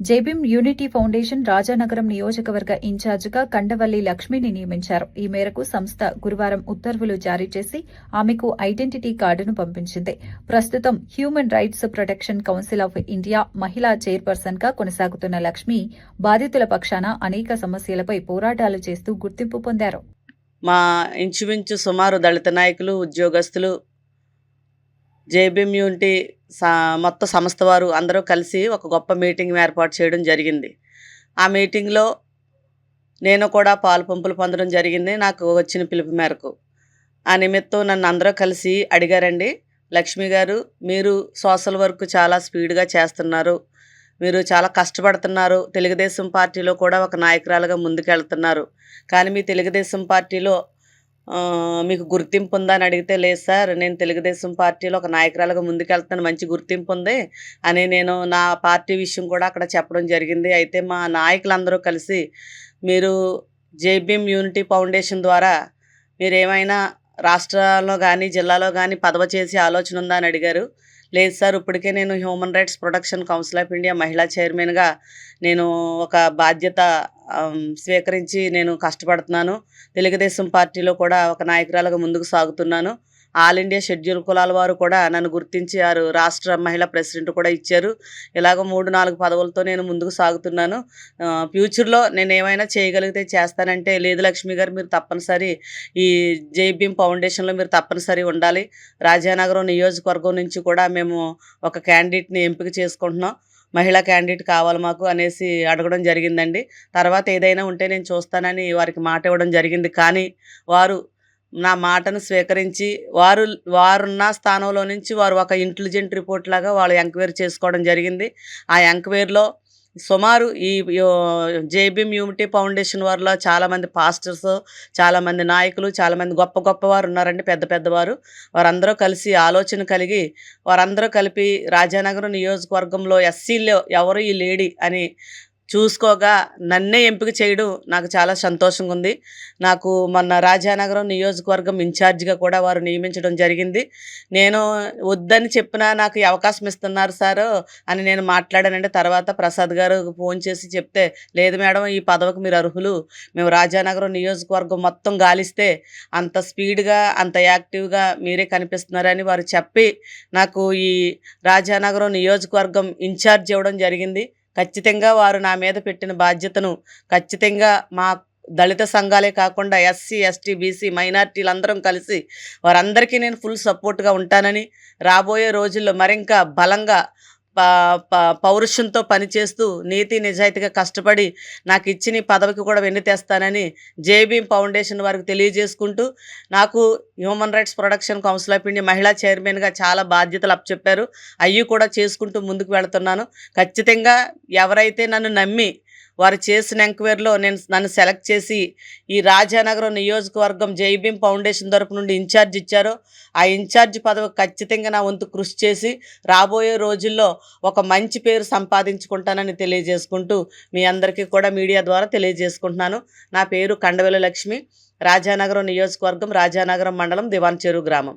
JBM unity foundation Rajanagaram నియోజకవర్గ ఇన్ఛార్జిగా కండవల్లి లక్ష్మిని నియమించారు. ఈ మేరకు సంస్థ గురువారం ఉత్తర్వులు జారీ చేసి ఆమెకు ఐడెంటిటీ కార్డును పంపించింది. ప్రస్తుతం human rights protection council of India మహిళా చైర్పర్సన్ గా కొనసాగుతున్న లక్ష్మి బాధితుల పక్షాన అనేక సమస్యలపై పోరాటాలు చేస్తూ గుర్తింపు పొందారు. మా ఇంచుమించు సుమారు దళిత నాయకులు, ఉద్యోగస్తులు, జేబీఎం యూనిటీ మొత్తం సంస్థ వారు అందరూ కలిసి ఒక గొప్ప మీటింగ్ ఏర్పాటు చేయడం జరిగింది. ఆ మీటింగ్లో నేను కూడా పాలు పంపులు పొందడం జరిగింది నాకు వచ్చిన పిలుపు మేరకు. ఆ నిమిత్తం నన్ను అందరూ కలిసి అడిగారండి, లక్ష్మి గారు మీరు సోషల్ వర్క్ చాలా స్పీడ్గా చేస్తున్నారు, మీరు చాలా కష్టపడుతున్నారు, తెలుగుదేశం పార్టీలో కూడా ఒక నాయకురాలుగా ముందుకెళ్తున్నారు, కానీ మీ తెలుగుదేశం పార్టీలో మీకు గుర్తింపు ఉందా అని అడిగితే, లేదు సార్ నేను తెలుగుదేశం పార్టీలో ఒక నాయకురాలుగా ముందుకెళ్తాను, మంచి గుర్తింపు ఉంది అని నేను నా పార్టీ విషయం కూడా అక్కడ చెప్పడం జరిగింది. అయితే మా నాయకులందరూ కలిసి మీరు జేబీఎం యూనిటీ ఫౌండేషన్ ద్వారా మీరేమైనా రాష్ట్రాల్లో కానీ జిల్లాలో కానీ పదవి చేసే ఆలోచన ఉందా అని అడిగారు. లేదు సార్ ఇప్పటికే నేను human rights protection council of India మహిళా చైర్మన్గా నేను ఒక బాధ్యత స్వీకరించి నేను కష్టపడుతున్నాను, తెలుగుదేశం పార్టీలో కూడా ఒక నాయకురాలుగా ముందుకు సాగుతున్నాను, ఆల్ ఇండియా షెడ్యూల్ కులాల వారు కూడా నన్ను గుర్తించి వారు రాష్ట్ర మహిళా ప్రెసిడెంట్ కూడా ఇచ్చారు. ఇలాగ 3-4 పదవులతో నేను ముందుకు సాగుతున్నాను. ఫ్యూచర్లో నేను ఏమైనా చేయగలిగితే చేస్తానంటే, లేదు లక్ష్మి గారు మీరు తప్పనిసరి ఈ జేబీఎం ఫౌండేషన్లో మీరు తప్పనిసరి ఉండాలి, రాజానగరం నియోజకవర్గం నుంచి కూడా మేము ఒక క్యాండిడేట్ని ఎంపిక చేసుకుంటున్నాం, మహిళా క్యాండిడేట్ కావాలి మాకు అనేసి అడగడం జరిగిందండి. తర్వాత ఏదైనా ఉంటే నేను చూస్తానని వారికి మాట ఇవ్వడం జరిగింది. కానీ వారు నా మాటను స్వీకరించి వారున్న స్థానంలో నుంచి వారు ఒక ఇంటెలిజెంట్ రిపోర్ట్ లాగా వాళ్ళు ఎంక్వైరీ చేసుకోవడం జరిగింది. ఆ ఎంక్వైరీలో సుమారు ఈ జేబీఎం యూనిటీ ఫౌండేషన్ వారిలో చాలామంది పాస్టర్స్, చాలామంది నాయకులు, చాలామంది గొప్ప గొప్పవారు ఉన్నారండి, పెద్ద పెద్దవారు. వారందరూ కలిసి ఆలోచన కలిగి వారందరూ కలిపి రాజానగరం నియోజకవర్గంలో ఎస్సీలో ఎవరు ఈ లేడీ అని చూసుకోగా నన్నే ఎంపిక చేయడం నాకు చాలా సంతోషంగా ఉంది. నాకు మొన్న రాజానగరం నియోజకవర్గం ఇన్ఛార్జిగా కూడా వారు నియమించడం జరిగింది. నేను వద్దని చెప్పినా నాకు ఈ అవకాశం ఇస్తున్నారు సార్ అని నేను మాట్లాడానంటే, తర్వాత ప్రసాద్ గారు ఫోన్ చేసి చెప్తే, లేదు మేడం ఈ పదవికి మీరు అర్హులు, మేము రాజానగరం నియోజకవర్గం మొత్తం గాలిస్తే అంత స్పీడ్గా అంత యాక్టివ్గా మీరే కనిపిస్తున్నారని వారు చెప్పి నాకు ఈ రాజానగరం నియోజకవర్గం ఇన్ఛార్జ్ ఇవ్వడం జరిగింది. ఖచ్చితంగా వారు నా మీద పెట్టిన బాధ్యతను ఖచ్చితంగా మా దళిత సంఘాలే కాకుండా ఎస్సీ, ఎస్టీ, బీసీ, మైనార్టీలందరం కలిసి వారందరికీ నేను ఫుల్ సపోర్ట్గా ఉంటానని, రాబోయే రోజుల్లో మరింకా బలంగా పౌరుషంతో పనిచేస్తూ నీతి నిజాయితీగా కష్టపడి నాకు ఇచ్చిన పదవికి కూడా వెన్నుతేస్తానని జేబీఎం ఫౌండేషన్ వారికి తెలియజేసుకుంటూ, నాకు human rights protection council of India మహిళా చైర్మన్గా చాలా బాధ్యతలు అప్పచెప్పారు, అవి కూడా చేసుకుంటూ ముందుకు వెళుతున్నాను. ఖచ్చితంగా ఎవరైతే నన్ను నమ్మి వారు చేసిన ఎంక్వైరీలో నన్ను సెలెక్ట్ చేసి ఈ రాజానగరం నియోజకవర్గం జేబీఎం ఫౌండేషన్ తరపు నుండి ఇన్ఛార్జ్ ఇచ్చారో ఆ ఇన్ఛార్జ్ పదవి ఖచ్చితంగా నా వంతు కృషి చేసి రాబోయే రోజుల్లో ఒక మంచి పేరు సంపాదించుకుంటానని తెలియజేసుకుంటూ మీ అందరికీ కూడా మీడియా ద్వారా తెలియజేసుకుంటున్నాను. నా పేరు కండవెల లక్ష్మి, రాజానగరం నియోజకవర్గం, రాజానగరం మండలం, దివాన్ చెరువు గ్రామం.